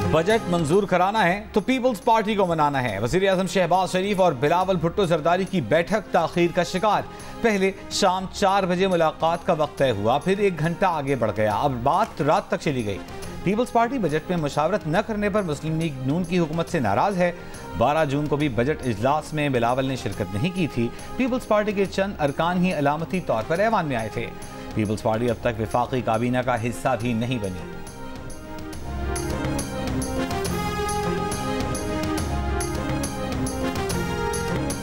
Budget मंजूर कराना है तो पीपल्स पार्टी को मनाना है। वज़ीर आज़म शहबाज शरीफ और बिलावल भुट्टो जरदारी की बैठक ताखीर का शिकार। पहले शाम 4 बजे मुलाकात का वक्त तय हुआ, फिर 1 घंटा आगे बढ़ गया, अब बात रात तक चली गई। पीपल्स पार्टी बजट में मुशावरत न करने पर मुस्लिम लीग नून की हुकूमत से नाराज है। 12 जून को भी बजट इजलास में बिलावल ने शिरकत नहीं की थी। पीपल्स पार्टी के चंद अरकान ही अलामती तौर पर ऐवान में आए थे। पीपल्स पार्टी अब तक वफाकी काबीना का हिस्सा भी नहीं बनी।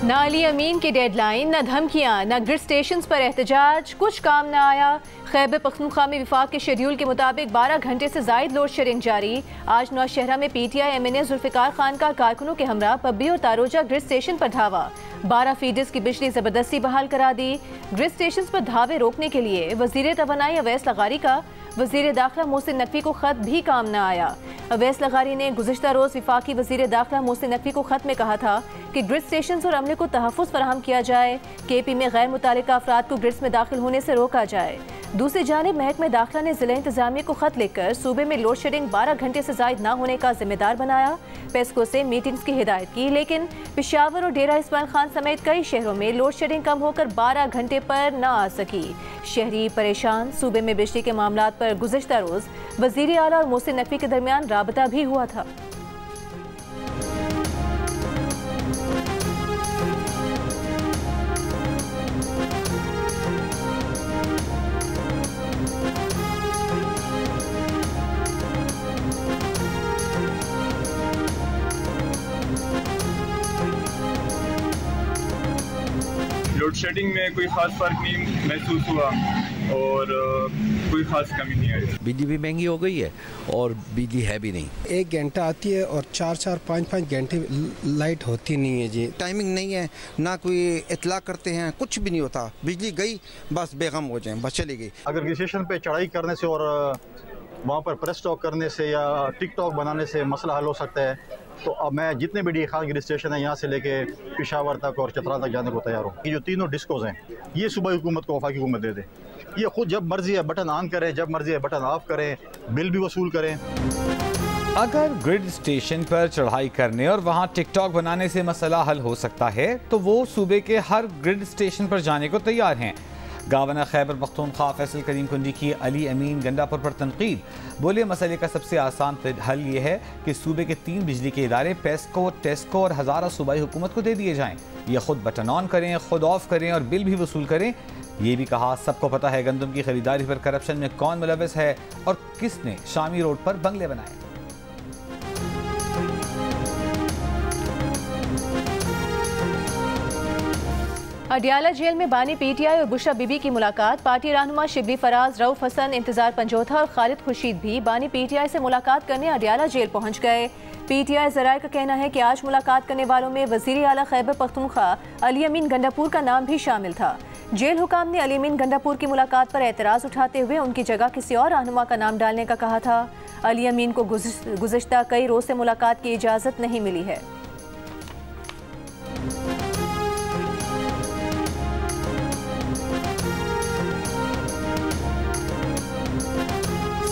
न अली अमीन की डेडलाइन, न धमकियां, न ग्रिड स्टेशन पर एहतजाज, कुछ काम न आया। खैबर पख्तूनख्वा में विफाक के शेड्यूल के मुताबिक 12 घंटे से जायद लोड शेडिंग जारी। आज नौशहरा में PTI MNA जुल्फिकार खान का कारकुनों के हमरा पब्बी और तारोजा ग्रिड स्टेशन पर धावा। 12 फीडर्स की बिजली जबरदस्ती बहाल करा दी। ग्रिड स्टेशन पर धावे रोकने के लिए वजीर तवानाई अवैस लगारी का वजीर दाखिला मोहसिन नकवी को खत भी काम न आया। अवैस लगारी ने गुज़िश्ता रोज विफाकी वजीर दाखिला मोहसिन नकवी को खत में कहा था कि ग्रिड स्टेशन और अमले को तहफ़्फ़ुज़ फराहम किया जाए, KP में गैर मुतालिका अफराद को ग्रिड्स में दाखिल होने से रोका जाए। दूसरी जानिब महकमा दाखिला ने जिला इंतजामिया को खत लिखकर सूबे में लोड शेडिंग 12 घंटे से जायद न होने का जिम्मेदार बनाया। पेस्को से मीटिंग्स की हिदायत की, लेकिन पेशावर और डेरा इस्माइल खान समेत कई शहरों में लोड शेडिंग कम होकर 12 घंटे पर न आ सकी। शहरी परेशान। सूबे में बिजली के मामलात पर गुज़िश्ता रोज वज़ीर आला और मोहसिन नकवी के दरमियान राबता भी हुआ था। लोड शेडिंग में कोई ख़ास फ़र्क नहीं महसूस हुआ और कोई ख़ास कमी नहीं आई। बिजली भी महंगी हो गई है और बिजली है भी नहीं। 1 घंटा आती है और 4-4, 5-5 घंटे लाइट होती नहीं है जी। टाइमिंग नहीं है, ना कोई इतला करते हैं, कुछ भी नहीं होता। बिजली गई बस बेगम हो जाए, बस चली गई। अगर स्टेशन पे चढ़ाई करने से और वहाँ पर प्रेस टॉक करने से या टिकटॉक बनाने से मसला हल हो सकता है, तो अब मैं जितने भी डी खान गिरी स्टेशन है यहाँ से लेके पेशावर तक और चतरा तक जाने को तैयार हूँ। ये जो तीनों डिस्कोज हैं ये सूबाई हुकूमत को वफाकी हुकूमत दे दे। ये खुद जब मर्जी है बटन ऑन करें, जब मर्जी है बटन ऑफ करें, बिल भी वसूल करें। अगर ग्रिड स्टेशन पर चढ़ाई करने और वहां टिकटॉक बनाने से मसला हल हो सकता है तो वो सूबे के हर ग्रिड स्टेशन पर जाने को तैयार हैं। गवर्नर खैबर पख्तूनख्वा फैसल करीम कुंडी की अली अमीन गंडापुर पर तनकीद। बोले मसले का सबसे आसान हल ये है कि सूबे के 3 बिजली के इदारे पेस्को, टेस्को और हज़ारा सूबाई हुकूमत को दे दिए जाएं। ये खुद बटन ऑन करें, खुद ऑफ करें और बिल भी वसूल करें। ये भी कहा सबको पता है गंदम की खरीदारी पर करप्शन में कौन मुलविस है और किसने शामी रोड पर बंगले बनाए। अडियाला जेल में बानी PTI और बुशरा बीबी की मुलाकात। पार्टी रहनुमा शिबली फराज, रऊफ हसन, इंतजार पंजोथा और खालिद खुर्शीद भी बानी PTI से मुलाकात करने अडियाला जेल पहुंच गए। PTI ज़राए का कहना है कि आज मुलाकात करने वालों में वज़ीर आला खैबर पख्तूनख्वा अली अमीन गंडापुर का नाम भी शामिल था। जेल हुकाम ने अली अमीन गंडापुर की मुलाकात पर एतराज़ उठाते हुए उनकी जगह किसी और रहनुमा का नाम डालने का कहा था। अली अमीन को गुज़िश्ता कई रोज़ से मुलाकात की इजाज़त नहीं मिली है।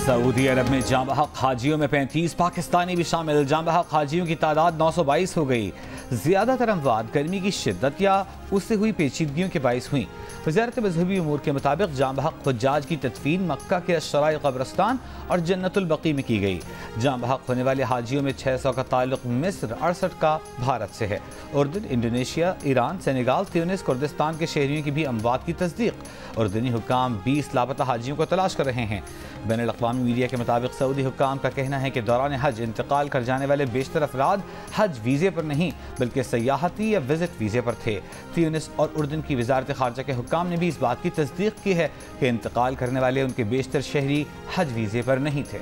सऊदी अरब में जांबहक हाजियों में 35 पाकिस्तानी भी शामिल। जांबहक हाजियों की तादाद 922 हो गई। ज़्यादातर अमवात गर्मी की शिद्दत या उससे हुई पेचीदगियों के बाइस हुई। वज़ारत मज़हबी उमूर के मुताबिक जांबहक हुज्जाज की तदफीन मक्का के अशराए कब्रस्तान और जन्नतुल बकी में की गई। जांबहक होने वाले हाजियों में 600 का ताल्लुक मिस्र, 68 का भारत से है। उर्दन, Indonesia, Iran, Senegal, Tunis, Kurdistan के शहरियों की भी अमवात की तस्दीक। उर्दनी हुक्काम 20 लापता हाजियों को तलाश कर रहे हैं। बैनुल अक़वामी मीडिया के मुताबिक सऊदी हुक्काम का कहना है कि दौरान हज इंतकाल कर जाने वाले बेशतर अफराद हज वीज़े पर नहीं बल्कि सयाहती या विजिट वीज़े पर थे। ट्यूनिस और उर्दन की वज़ारत ख़ारजा के हुक्काम ने भी इस बात की तस्दीक की है कि इंतकाल करने वाले उनके बेशतर शहरी हज वीज़े पर नहीं थे।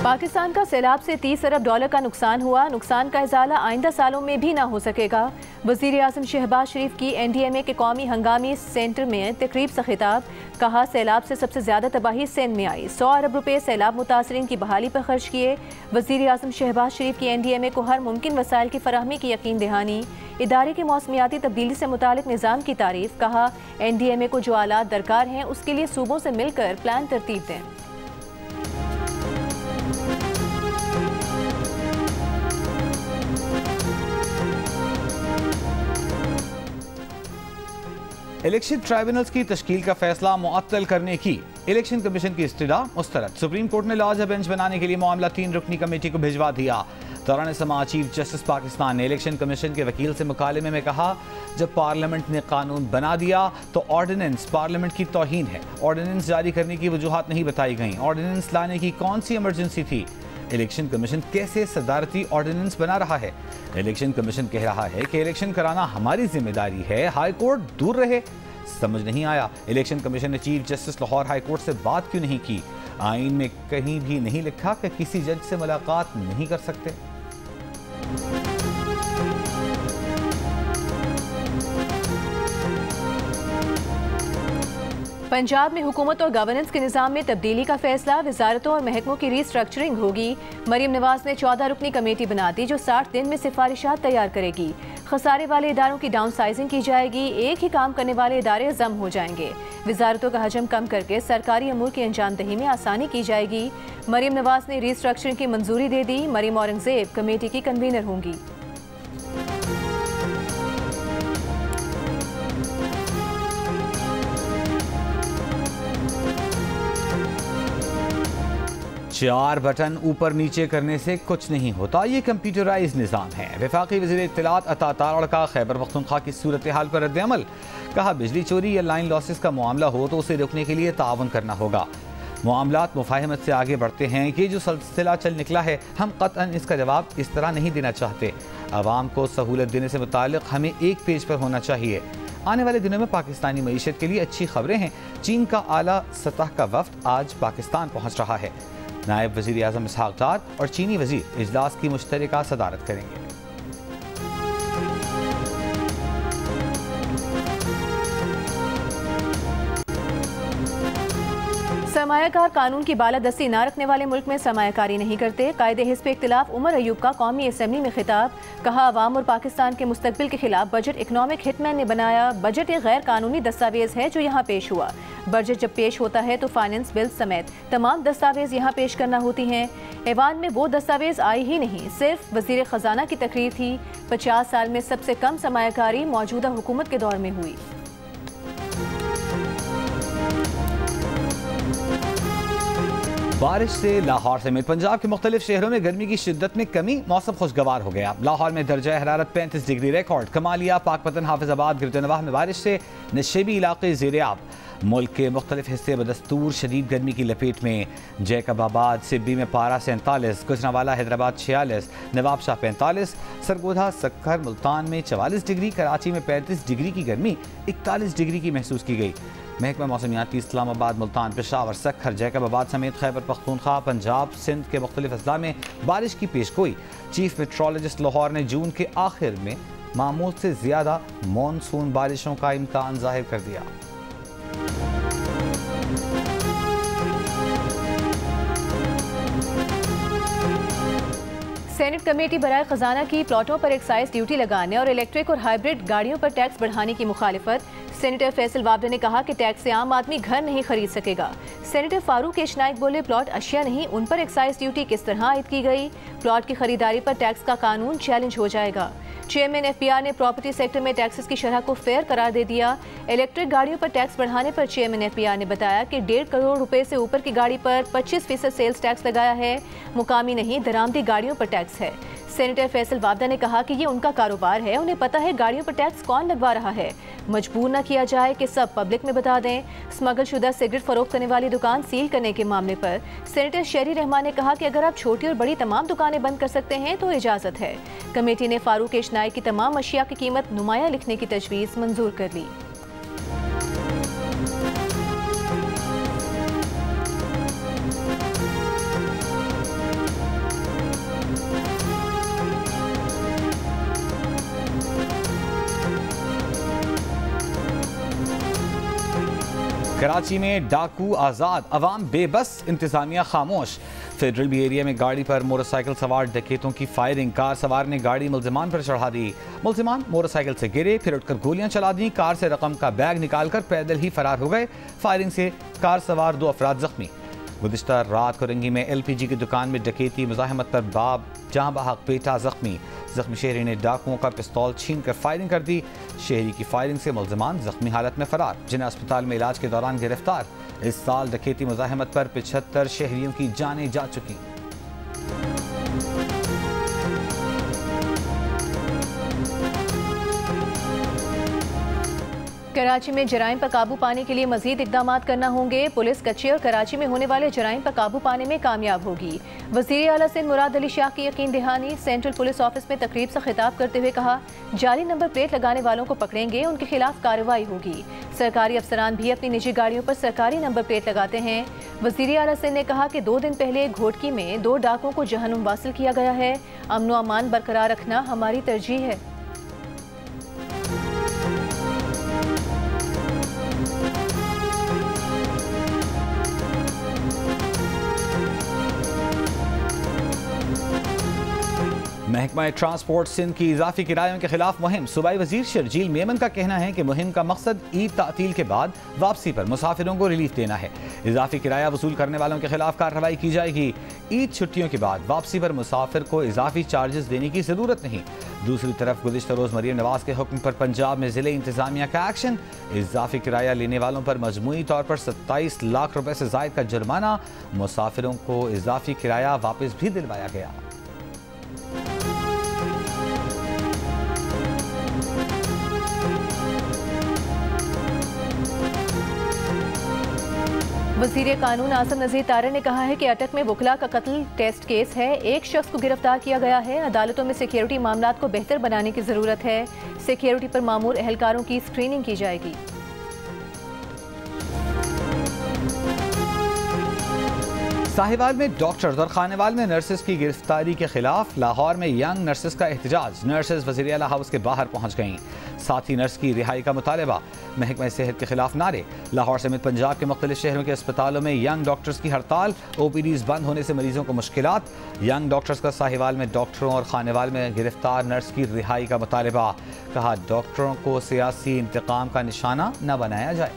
पाकिस्तान का सैलाब से $30 अरब का नुकसान हुआ। नुकसान का इजाला आइंदा सालों में भी ना हो सकेगा। वज़ीर आज़म शहबाज शरीफ की NDMA के कौमी हंगामी सेंटर में तकरीब से खिताब। कहा, सैलाब से सबसे ज़्यादा तबाही सिंध में आई, 100 अरब रुपये सैलाब मुतासरीन की बहाली पर खर्च किए। वज़ीर आज़म शहबाज शरीफ की NDMA को हर मुमकिन वसाइल की फराहमी की यकीन दहानी। इदारे के मौसमियाती तब्दीली से मुतालिक निज़ाम की तारीफ। कहा, NDMA को जो आलात दरकार हैं उसके लिए सूबों से मिलकर प्लान तरतीब दें। इलेक्शन ट्राइब्यूनल्स की तश्कील का फैसला मुअत्तल करने की इलेक्शन कमीशन की इस्तदा मुस्तरद। सुप्रीम कोर्ट ने लॉज बेंच बनाने के लिए मामला 3 रुकनी कमेटी को भिजवा दिया। दौरान समाअत चीफ जस्टिस पाकिस्तान ने इलेक्शन कमीशन के वकील से मुकालमे में कहा, जब पार्लियामेंट ने कानून बना दिया तो ऑर्डिनेंस पार्लियामेंट की तौहीन है। ऑर्डिनेंस जारी करने की वजूहात नहीं बताई गई। ऑर्डिनेंस लाने की कौन सी इमरजेंसी थी? इलेक्शन कमीशन कैसे सदारती ऑर्डिनेंस बना रहा है? इलेक्शन कमीशन कह रहा है कि इलेक्शन कराना हमारी जिम्मेदारी है, हाई कोर्ट दूर रहे। समझ नहीं आया, इलेक्शन कमीशन ने chief justice Lahore high court से बात क्यों नहीं की? आइन में कहीं भी नहीं लिखा कि किसी जज से मुलाकात नहीं कर सकते। पंजाब में हुकूमत और गवर्नेंस के निज़ाम में तब्दीली का फैसला। वजारतों और महकमों की रीस्ट्रक्चरिंग होगी। मरीम नवाज ने 14 रुकनी कमेटी बना दी जो 60 दिन में सिफारिशात तैयार करेगी। खसारे वाले इदारों की डाउन साइजिंग की जाएगी। एक ही काम करने वाले इदारे जम हो जाएंगे। वजारतों का हजम कम करके सरकारी अमूर की अंजामदही में आसानी की जाएगी। मरीम नवाज ने रीस्ट्रक्चरिंग की मंजूरी दे दी। मरीम औरंगजेब कमेटी की कन्वीनर होंगी। चार बटन ऊपर नीचे करने से कुछ नहीं होता, ये कंप्यूटराइज निज़ाम है। वफाकी वज़ीर इत्तलात अता तारड़ का खैबर पख्तूनख्वा की सूरत हाल पर रद्द-ए-अमल। कहा, बिजली चोरी या लाइन लॉसेस का मामला हो तो उसे रोकने के लिए ताउन करना होगा। मामलात मुफाहमत से आगे बढ़ते हैं। ये जो सिलसिला चल निकला है, हम क़तअन इसका जवाब इस तरह नहीं देना चाहते। आवाम को सहूलत देने से मुताल्लिक़ हमें एक पेज पर होना चाहिए। आने वाले दिनों में पाकिस्तानी मईशत के लिए अच्छी खबरें हैं। चीन का आला सतह का वफ्द आज पाकिस्तान पहुँच रहा है। नायब वज़ीर आज़म इसहाक़ डार और चीनी वज़ीर इजलास की मुश्तरका सदारत करेंगे। सरमायाकार कानून की बालादस्ती न रखने वाले मुल्क में सरमायाकारी नहीं करते। कायदे हिस्ब इख्तिलाफ उमर अयूब का कौमी असम्बली में खिताब। कहा, अवाम और पाकिस्तान के मुस्तकबिल के खिलाफ बजट इकनॉमिक हिटमैन ने बनाया। बजट एक गैर कानूनी दस्तावेज है जो यहाँ पेश हुआ। बजट जब पेश होता है तो फाइनेंस बिल समेत तमाम दस्तावेज यहाँ पेश करना होती हैं। ऐवान में वो दस्तावेज आई ही नहीं, सिर्फ वज़ीर ख़जाना की तकरीर थी। 50 साल में सबसे कम सरमायाकारी मौजूदा हुकूमत के दौर में हुई। बारिश से लाहौर समेत पंजाब के मुख्तलिफ शहरों में गर्मी की शिद्दत में कमी, मौसम खुशगवार हो गया। लाहौर में दर्जा हरारत 35 डिग्री रिकॉर्ड। कमालिया, पाकपतन, हाफिजाबाद, गिरदनवाह में बारिश से नशेबी इलाके ज़ेर-ए-आब। मुल्क के मुख्तलिफ हिस्से बदस्तूर शदीद गर्मी की लपेट में। जैकबाबाद सिब्बी में पारा 47, गुजरांवाला हैदराबाद 46, नवाबशाह 45, सरगोधा सक्खर मुल्तान में 44 डिग्री, कराची में 35 डिग्री की गर्मी 41 डिग्री की महसूस की गई। महकमा मौसमियात की इस्लामाबाद, मुल्तान, पेशावर, सक्खर, जैकबाबाद समेत खैबर पख्तूनख्वा, पंजाब, सिंध के मुख्तलिफ अजला में बारिश की पेशगोई। चीफ मेट्रोलॉजिस्ट लाहौर ने जून के आखिर में मामूल से ज़्यादा मानसून बारिशों का इम्कान जाहिर कर दिया। सेनेट कमेटी बराए खजाना की प्लॉटों पर एक्साइज ड्यूटी लगाने और इलेक्ट्रिक और हाइब्रिड गाड़ियों पर टैक्स बढ़ाने की मुखालिफत। सेनेटर फैसल वाबडा ने कहा कि टैक्स से आम आदमी घर नहीं खरीद सकेगा। सेनेटर फारूक एशनाइक बोले, प्लॉट अशिया नहीं, उन पर एक्साइज ड्यूटी किस तरह आयद की गई? प्लॉट की खरीदारी पर टैक्स का कानून चैलेंज हो जाएगा। चेयरमैन FPR ने प्रॉपर्टी सेक्टर में टैक्सेस की शरह को फेयर करार दे दिया। इलेक्ट्रिक गाड़ियों पर टैक्स बढ़ाने पर चेयरमैन FPR ने बताया कि 1.5 करोड़ रुपए से ऊपर की गाड़ी पर 25% सेल्स टैक्स लगाया है। मुकामी नहीं, दरामदी गाड़ियों पर टैक्स है। सेनेटर फैसल वाबडा ने कहा कि ये उनका कारोबार है, उन्हें पता है गाड़ियों पर टैक्स कौन लगवा रहा है। मजबूर न किया जाए कि सब पब्लिक में बता दें। स्मगल शुदा सिगरेट फरोख्त करने वाली दुकान सील करने के मामले पर सेनेटर शहरी रहमान ने कहा कि अगर आप छोटी और बड़ी तमाम दुकानें बंद कर सकते हैं तो इजाज़त है। कमेटी ने फारूक एशनाइक की तमाम अशिया की कीमत नुमाया लिखने की तजवीज़ मंजूर कर ली। कराची में डाकू आज़ाद, अवाम बेबस, इंतजामिया खामोश। फेडरल बी एरिया में गाड़ी पर मोटरसाइकिल सवार डकैतों की फायरिंग, कार सवार ने गाड़ी मुल्जिमान पर चढ़ा दी। मुल्जिमान मोटरसाइकिल से गिरे, फिर उठकर गोलियां चला दी। कार से रकम का बैग निकालकर पैदल ही फरार हो गए। फायरिंग से कार सवार 2 अफराद जख्मी। गुज़िश्ता रात कोरंगी में LPG की दुकान में डकैती, मुज़ाहमत पर बाप जहां बहक बेटा जख्मी। जख्मी शहरी ने डाकुओं का पिस्तौल छीन कर फायरिंग कर दी। शहरी की फायरिंग से मुल्जिमान जख्मी हालत में फरार, जिन्हें अस्पताल में इलाज के दौरान गिरफ्तार। इस साल डकैती मुज़ाहमत पर 75 शहरियों की जानें जा चुकी। कराची में जराइम पर काबू पाने के लिए मजीद इकदाम करना होंगे। पुलिस कच्चे और कराची में होने वाले जराइम पर काबू पाने में कामयाब होगी। वज़ीर आला सिंध मुराद अली शाह की यकीन दहानी। सेंट्रल पुलिस ऑफिस में तकरीब से खिताब करते हुए कहा, जाली नंबर प्लेट लगाने वालों को पकड़ेंगे, उनके खिलाफ कार्रवाई होगी। सरकारी अफसरान भी अपनी निजी गाड़ियों पर सरकारी नंबर प्लेट लगाते हैं। वज़ीर आला सिंध ने कहा कि 2 दिन पहले घोटकी में 2 डाकुओं को जहन्नुम वासिल किया गया है। अमन व अमान बरकरार रखना हमारी तरजीह है। महकमा ट्रांसपोर्ट सिंध की इजाफी किरायों के खिलाफ मुहिम। सूबाई वजीर शर्जील मेमन का कहना है कि मुहिम का मकसद ईद तातील के बाद वापसी पर मुसाफिरों को रिलीफ देना है। इजाफी किराया वसूल करने वालों के खिलाफ कार्रवाई की जाएगी। ईद छुट्टियों के बाद वापसी पर मुसाफिर को इजाफी चार्जेस देने की जरूरत नहीं। दूसरी तरफ गुज़िश्ता रोज़ मरीम नवाज के हुक्म पर पंजाब में जिले इंतजामिया का एक्शन। इजाफी किराया लेने वालों पर मजमूई तौर पर 27 लाख रुपए से जायद का जुर्माना। मुसाफिरों को इजाफी किराया वापस भी दिलवाया गया। वज़ीर कानून आज़म नज़ीर तारड़ ने कहा है कि अटक में वकला का कत्ल टेस्ट केस है। एक शख्स को गिरफ्तार किया गया है। अदालतों में सिक्योरिटी मामलात को बेहतर बनाने की ज़रूरत है। सिक्योरिटी पर मामूर एहलकारों की स्क्रीनिंग की जाएगी। साहिवाल में डॉक्टर्स और खानेवाल में नर्सेस की गिरफ्तारी के खिलाफ लाहौर में यंग नर्सेस का एहतजाज। नर्सेस वज़ीर आला हाउस के बाहर पहुंच गईं। साथी नर्स की रिहाई का मुतालबा। महकमा सेहत के खिलाफ नारे। लाहौर समेत पंजाब के मुख्तलिफ शहरों के अस्पतालों में यंग डॉक्टर्स की हड़ताल। OPDs बंद होने से मरीजों को मुश्किलात। यंग डॉक्टर्स का साहिवाल में डॉक्टरों और खानेवाल में गिरफ्तार नर्स की रिहाई का मुतालबा। कहा, डॉक्टरों को सियासी इंतकाम का निशाना न बनाया जाए।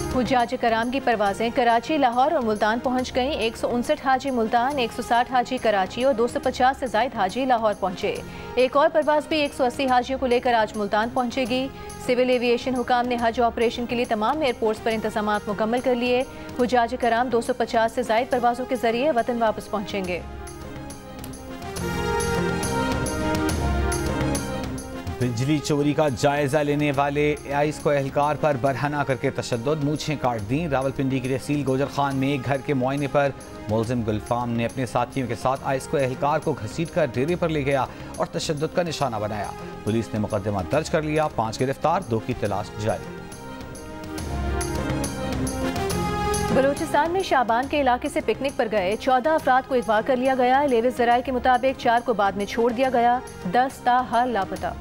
हुज्जाज कराम की परवाजें कराची, लाहौर और मुल्तान पहुंच गईं। 159 हाजी मुल्तान, 160 हाजी कराची और 250 से जायद हाजी लाहौर पहुंचे। एक और परवाज भी 180 हाजियों को लेकर आज मुल्तान पहुंचेगी। सिविल एविएशन हुकाम ने हज ऑपरेशन के लिए तमाम एयरपोर्ट्स पर इंतजाम मुकम्मल कर लिए। हुज्जाज कराम 250 से जायद परवाजों के जरिए वतन वापस पहुंचेंगे। बिजली चोरी का जायजा लेने वाले आइस को एहलकार पर बरहना करके तशद्दुद, मूछें काट दी। रावलपिंडी की तहसील गोजर खान में एक घर के मुआयने पर मुलजिम गुलफाम ने अपने साथियों के साथ आइस को एहलकार को घसीट कर डेरे पर ले गया और तशद्दुद का निशाना बनाया। पुलिस ने मुकदमा दर्ज कर लिया। 5 गिरफ्तार, 2 की तलाश जारी। बलूचिस्तान में शाबान के इलाके से पिकनिक पर गए 14 अफराद को अगवा कर लिया गया। लेविस ज़राए के मुताबिक 4 को बाद में छोड़ दिया गया। 10 ताहाल लापता।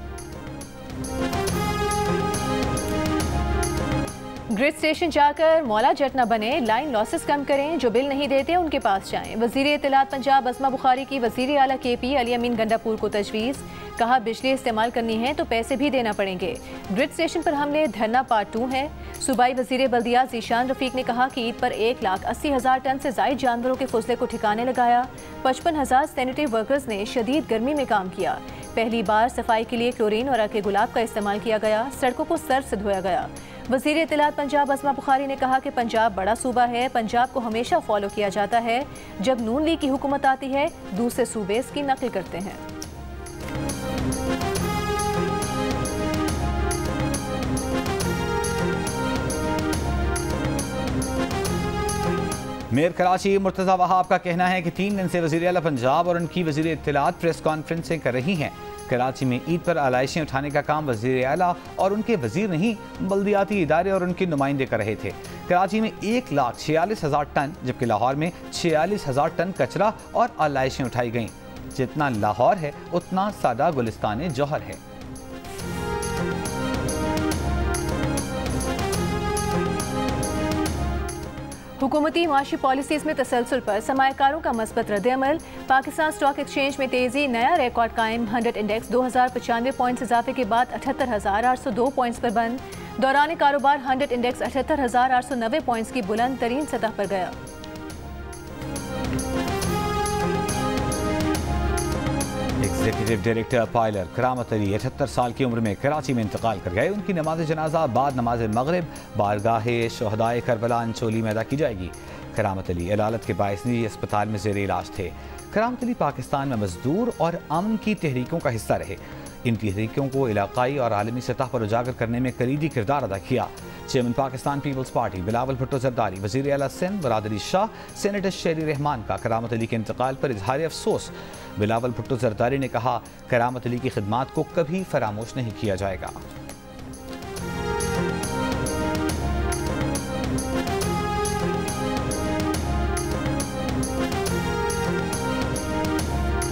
ग्रिड स्टेशन जाकर मौला जट न बने, लाइन लॉसेस कम करें, जो बिल नहीं देते उनके पास जाएं। वज़ीर इत्तलात पंजाब अस्मा बुखारी की वज़ीर आला KP अली अमीन गंडापुर को तजवीज़। कहा, बिजली इस्तेमाल करनी है तो पैसे भी देना पड़ेंगे। ग्रिड स्टेशन पर हमले धरना पार्ट 2 है। सूबाई वज़ीर बल्दिया ज़ीशान रफ़ीक ने कहा कि ईद पर 1,80,000 टन से ज़ायद जानवरों के फुसले को ठिकाने लगाया। 55,000 सैनिटरी वर्कर्स ने शदीद गर्मी में काम किया। पहली बार सफाई के लिए क्लोरीन और अर्क गुलाब का इस्तेमाल किया गया। सड़कों को सर्फ से धोया गया। वज़ीर इत्तलात पंजाब अस्मा बुखारी ने कहा कि पंजाब बड़ा सूबा है। पंजाब को हमेशा फॉलो किया जाता है। जब नून लीग की हुकूमत आती है, दूसरे सूबे इसकी नकल करते हैं। मेयर कराची मुर्तज़ा वहाब का कहना है कि 3 दिन से वज़ीर आला पंजाब और उनकी वज़ीर इत्तलात प्रेस कॉन्फ्रेंसें कर रही हैं। कराची में ईद पर आलाइशें उठाने का काम वज़ीर आला और उनके वज़ीर नहीं, बल्दियाती इदारे और उनके नुमाइंदे कर रहे थे। कराची में 1,46,000 टन जबकि लाहौर में 46,000 टन कचरा और आलाइशें उठाई गईं। जितना लाहौर है उतना सादा गुलिस्तान जौहर है। हुकूमती माशी पॉलिसीज में तसलसल पर सरमायाकारों का मस्बत रद्द-ए-अमल। पाकिस्तान स्टॉक एक्सचेंज में तेजी, नया रिकॉर्ड कायम। 100 इंडेक्स 2095 पॉइंट्स इजाफे के बाद 78,802 पॉइंट्स पर बंद। दौरान कारोबार 100 इंडेक्स 78,890 पॉइंट्स की बुलंद तरीन सतह पर गया। एग्जीक्यूटिव डायरेक्टर पायलट करामत अली 78 साल की उम्र में कराची में इंतकाल कर गए। उनकी नमाज जनाजा बाद नमाज मगरिब बारगाह शहदाए करबला अंचोली में अदा की जाएगी। करामत अली इलालत के बायस निजी अस्पताल में जेर इलाज थे। करामत अली पाकिस्तान में मजदूर और अमन की तहरीकों का हिस्सा रहे। इन तहरीकों को इलाकाई और आलमी सतह पर उजागर करने में कलीदी किरदार अदा किया। चेयरमैन पाकिस्तान पीपल्स पार्टी बिलावल भुट्टो जरदारी, वज़ीर आला सिंध बरादरी शाह, सेनेटर शेरी रहमान का करामत अली के इंतकाल पर इजहार अफसोस। बिलावल भुट्टो जरदारी ने कहा, करामत अली की खिदमात को कभी फरामोश नहीं किया जाएगा।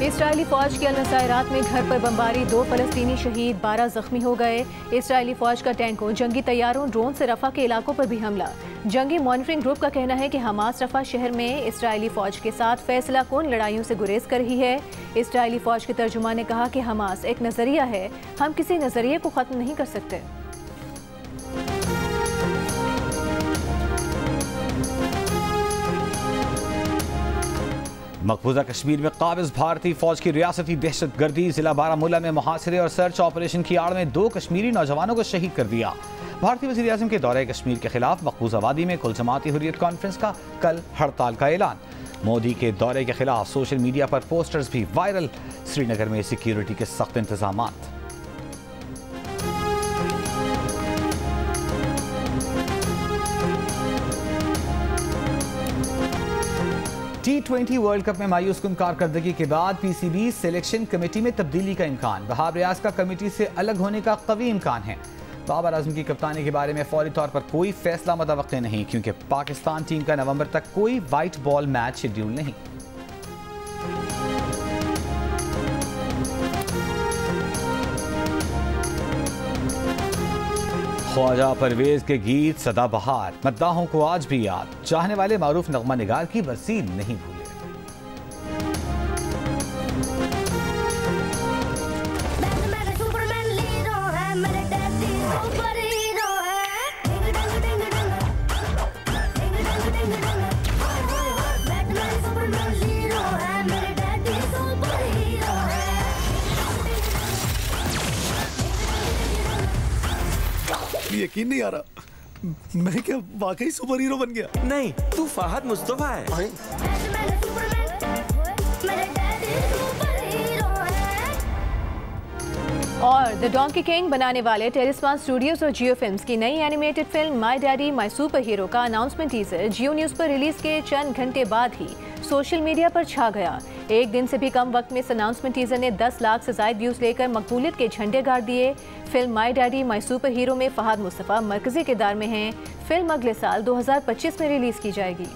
इस्राएली फौज की अल-नसायरात में घर पर बमबारी, 2 फलस्तीनी शहीद, 12 जख्मी हो गए। इस्राएली फौज का टैंकों, जंगी तैयारों, ड्रोन से रफा के इलाकों पर भी हमला। जंगी मॉनिटरिंग ग्रुप का कहना है कि हमास रफा शहर में इस्राएली फौज के साथ फैसला कौन लड़ाइयों से गुरेज कर रही है। इस्राएली फौज के तर्जुमान ने कहा कि हमास एक नजरिया है, हम किसी नजरिए को खत्म नहीं कर सकते। मकबूजा कश्मीर में काबिज भारतीय फौज की रियासती दहशत गर्दी, जिला बारामूला में मुहासिरे और सर्च ऑपरेशन की आड़ में 2 कश्मीरी नौजवानों को शहीद कर दिया। भारतीय वज़ीर आज़म के दौरे कश्मीर के खिलाफ मकबूजा वादी में कुल जमाती हुर्रियत कॉन्फ्रेंस का कल हड़ताल का ऐलान। मोदी के दौरे के खिलाफ सोशल मीडिया पर पोस्टर्स भी वायरल। श्रीनगर में सिक्योरिटी के सख्त इंतजाम। T20 वर्ल्ड कप में मायूस कुन कारकर्दगी के बाद पीसीबी सिलेक्शन कमेटी में तब्दीली का इम्कान। वहाब रियाज का कमेटी से अलग होने का कवी इम्कान है। बाबर आजम की कप्तानी के बारे में फौरी तौर पर कोई फैसला मुतवक्के नहीं, क्योंकि पाकिस्तान टीम का नवंबर तक कोई वाइट बॉल मैच शेड्यूल नहीं। ख्वाजा परवेज के गीत सदाबहार, मद्दाहों को आज भी याद। चाहने वाले मारूफ नगमा निगार की बरसी नहीं भूले। यकीन नहीं आ रहा, मैं क्या वाकई सुपर हीरो बन गया? नहीं, तू फहद मुस्तफा है। और द डोंकी किंग बनाने वाले टेलिस्मान स्टूडियोज और जियो फिल्म्स की नई animated film my daddy my super hero का अनाउंसमेंट टीजर जियो न्यूज़ पर रिलीज के चंद घंटे बाद ही सोशल मीडिया पर छा गया। एक दिन से भी कम वक्त में इस अनाउंसमेंट टीजर ने 10 लाख से ज्यादा व्यूज लेकर मकबूलियत के झंडे गाड़ दिए। Film my daddy my super hero में फहद मुस्तफा मरकजी किरदार में हैं। फिल्म अगले साल 2025 में रिलीज की जाएगी।